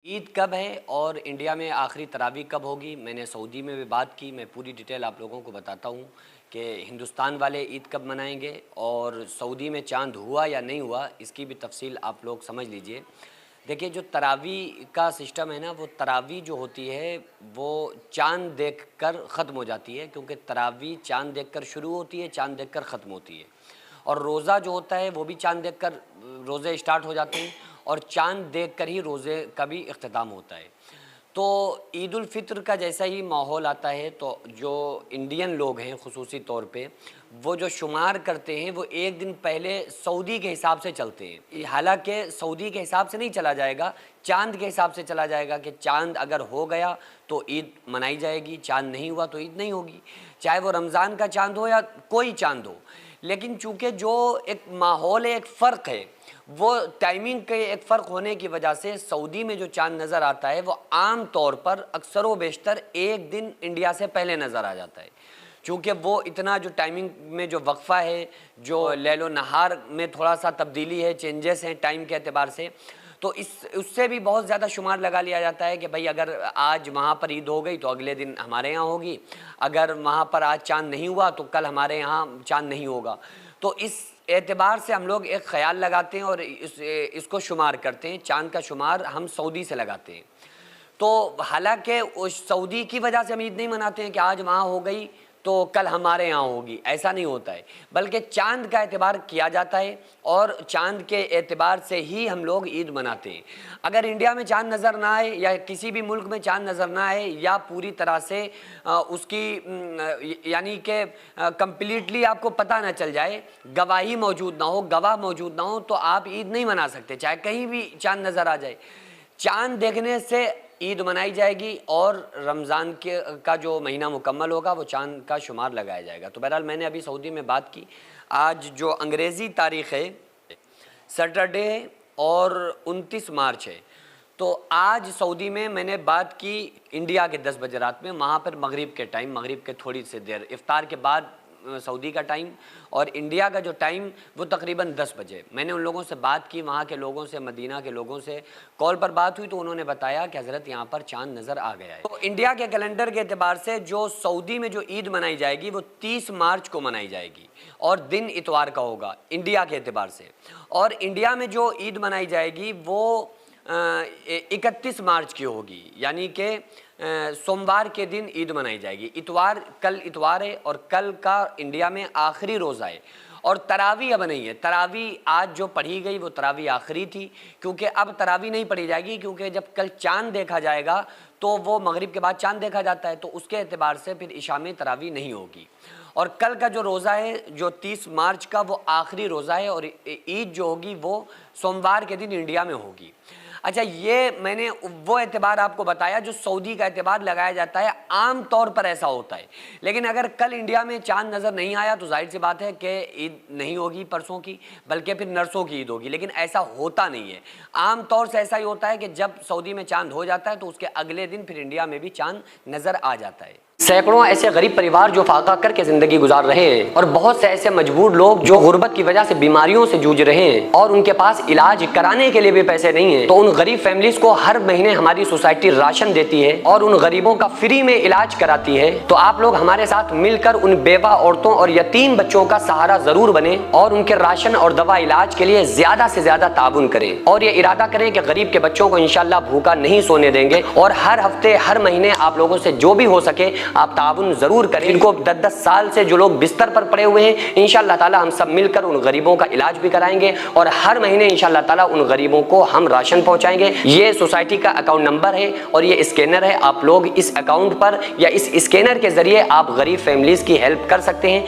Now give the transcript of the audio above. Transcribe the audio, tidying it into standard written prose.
عید کب ہے اور انڈیا میں آخری تراویح کب ہوگی؟ میں نے سعودی میں بھی بات کی، میں پوری ڈیٹیل آپ لوگوں کو بتاتا ہوں کہ ہندوستان والے عید کب منائیں گے اور سعودی میں چاند ہوا یا نہیں ہوا، اس کی بھی تفصیل آپ لوگ سمجھ لیجئے۔ دیکھیے جو تراویح کا سسٹم ہے نا، وہ تراویح جو ہوتی ہے وہ چاند دیکھ کر ختم ہو جاتی ہے، کیونکہ تراویح چاند دیکھ کر شروع ہوتی ہے، چاند دیکھ کر ختم ہوتی ہے، اور روزہ جو ہوتا ہے وہ بھی چاند دیکھ کر روزے اسٹارٹ ہو جاتے ہیں اور چاند دیکھ کر ہی روزے کا بھی اختتام ہوتا ہے۔ تو عید الفطر کا جیسا ہی ماحول آتا ہے تو جو انڈین لوگ ہیں خصوصی طور پہ وہ جو شمار کرتے ہیں وہ ایک دن پہلے سعودی کے حساب سے چلتے ہیں، حالانکہ سعودی کے حساب سے نہیں چلا جائے گا، چاند کے حساب سے چلا جائے گا کہ چاند اگر ہو گیا تو عید منائی جائے گی، چاند نہیں ہوا تو عید نہیں ہوگی، چاہے وہ رمضان کا چاند ہو یا کوئی چاند ہو۔ لیکن چونکہ جو ایک ماحول ہے، ایک فرق ہے، وہ ٹائمنگ کے ایک فرق ہونے کی وجہ سے سعودی میں جو چاند نظر آتا ہے وہ عام طور پر اکثر و بیشتر ایک دن انڈیا سے پہلے نظر آ جاتا ہے، چونکہ وہ اتنا جو ٹائمنگ میں جو وقفہ ہے، جو لیل و نہار میں تھوڑا سا تبدیلی ہے، چینجز ہیں ٹائم کے اعتبار سے، تو اس سے بھی بہت زیادہ شمار لگا لیا جاتا ہے کہ بھئی اگر آج وہاں پر عید ہو گئی تو اگلے دن ہمارے یہاں ہوگی، اگر وہاں پر آج چاند نہیں ہوا تو کل ہمارے یہاں چاند نہیں ہوگا۔ تو اس اعتبار سے ہم لوگ ایک خیال لگاتے ہیں اور اس کو شمار کرتے ہیں، چاند کا شمار ہم سعودی سے لگاتے ہیں۔ تو حالانکہ اس سعودی کی وجہ سے ہم عید نہیں مناتے ہیں کہ آج وہاں ہو گئی تو کل ہمارے یہاں ہوگی، ایسا نہیں ہوتا ہے، بلکہ چاند کا اعتبار کیا جاتا ہے اور چاند کے اعتبار سے ہی ہم لوگ عید مناتے ہیں۔ اگر انڈیا میں چاند نظر نہ آئے یا کسی بھی ملک میں چاند نظر نہ آئے یا پوری طرح سے اس کی یعنی کہ کمپلیٹلی آپ کو پتہ نہ چل جائے، گواہی موجود نہ ہو، گواہ موجود نہ ہو، تو آپ عید نہیں منا سکتے، چاہے کہیں بھی چاند نظر آ جائے۔ چاند دیکھنے سے عید منائی جائے گی اور رمضان کا جو مہینہ مکمل ہوگا وہ چاند کا شمار لگایا جائے گا۔ تو بہرحال میں نے ابھی سعودی میں بات کی، آج جو انگریزی تاریخ ہے سیٹرڈے اور 29 مارچ ہے، تو آج سعودی میں نے بات کی انڈیا کے 10 بجے رات میں، وہاں پر مغرب کے ٹائم، مغرب کے تھوڑی سی دیر افطار کے بعد سعودی کا ٹائم، اور انڈیا کا جو ٹائم وہ تقریباً 10 بجے۔ میں نے ان لوگوں سے بات کی، وہاں کے لوگوں سے، مدینہ کے لوگوں سے کال پر بات ہوئی تو انہوں نے بتایا کہ حضرت یہاں پر چاند نظر آ گیا ہے۔ تو انڈیا کے کیلنڈر کے اعتبار سے جو سعودی میں جو عید منائی جائے گی وہ 30 مارچ کو منائی جائے گی اور دن اتوار کا ہوگا انڈیا کے اعتبار سے، اور انڈیا میں جو عید منائی جائے گی وہ 31 مارچ کی ہوگی، یعنی کہ سوموار کے دن عید منائی جائے گی۔ اتوار، کل اتوار ہے اور کل کا انڈیا میں آخری روزہ ہے، اور تراویح اب نہیں ہے، تراویح آج جو پڑھی گئی وہ تراویح آخری تھی، کیونکہ اب تراویح نہیں پڑھی جائے گی، کیونکہ جب کل چاند دیکھا جائے گا تو وہ مغرب کے بعد چاند دیکھا جاتا ہے، تو اس کے اعتبار سے پھر عشاء میں تراویح نہیں ہوگی، اور کل کا جو روزہ ہے جو 30 مارچ کا وہ آخری روزہ ہے، اور عید جو ہوگی وہ سوموار کے دن انڈیا میں ہوگی۔ اچھا، یہ میں نے وہ اعتبار آپ کو بتایا جو سعودی کا اعتبار لگایا جاتا ہے، عام طور پر ایسا ہوتا ہے، لیکن اگر کل انڈیا میں چاند نظر نہیں آیا تو ظاہر سی بات ہے کہ عید نہیں ہوگی پرسوں کی، بلکہ پھر نرسوں کی عید ہوگی، لیکن ایسا ہوتا نہیں ہے۔ عام طور سے ایسا ہی ہوتا ہے کہ جب سعودی میں چاند ہو جاتا ہے تو اس کے اگلے دن پھر انڈیا میں بھی چاند نظر آ جاتا ہے۔ سینکڑوں ایسے غریب پریوار جو فاقہ کر کے زندگی گزار رہے ہیں، اور بہت سے ایسے مجبور لوگ جو غربت کی وجہ سے بیماریوں سے جوجھ رہے ہیں اور ان کے پاس علاج کرانے کے لیے بھی پیسے نہیں ہیں، تو ان غریب فیملیز کو ہر مہینے ہماری سوسائٹی راشن دیتی ہے اور ان غریبوں کا فری میں علاج کراتی ہے۔ تو آپ لوگ ہمارے ساتھ مل کر ان بیوہ عورتوں اور یتیم بچوں کا سہارا ضرور بنیں اور ان کے راشن اور دوا علاج کے لیے زیادہ سے زیادہ تعاون کریں، اور یہ ارادہ کریں کہ غریب کے بچوں کو انشاءاللہ بھوکا نہیں سونے دیں گے، اور ہر ہفتے ہر مہینے آپ لوگوں سے جو بھی ہو سکے آپ تعاون ضرور کریں۔ ان کو 10 سال سے جو لوگ بستر پر پڑے ہوئے ہیں، انشاءاللہ تعالی ہم سب مل کر ان غریبوں کا علاج بھی کرائیں گے، اور ہر مہینے انشاءاللہ تعالی ان غریبوں کو ہم راشن پہنچائیں گے۔ یہ سوسائٹی کا اکاؤنٹ نمبر ہے اور یہ اسکینر ہے، آپ لوگ اس اکاؤنٹ پر یا اس اسکینر کے ذریعے آپ غریب فیملیز کی ہیلپ کر سکتے ہیں۔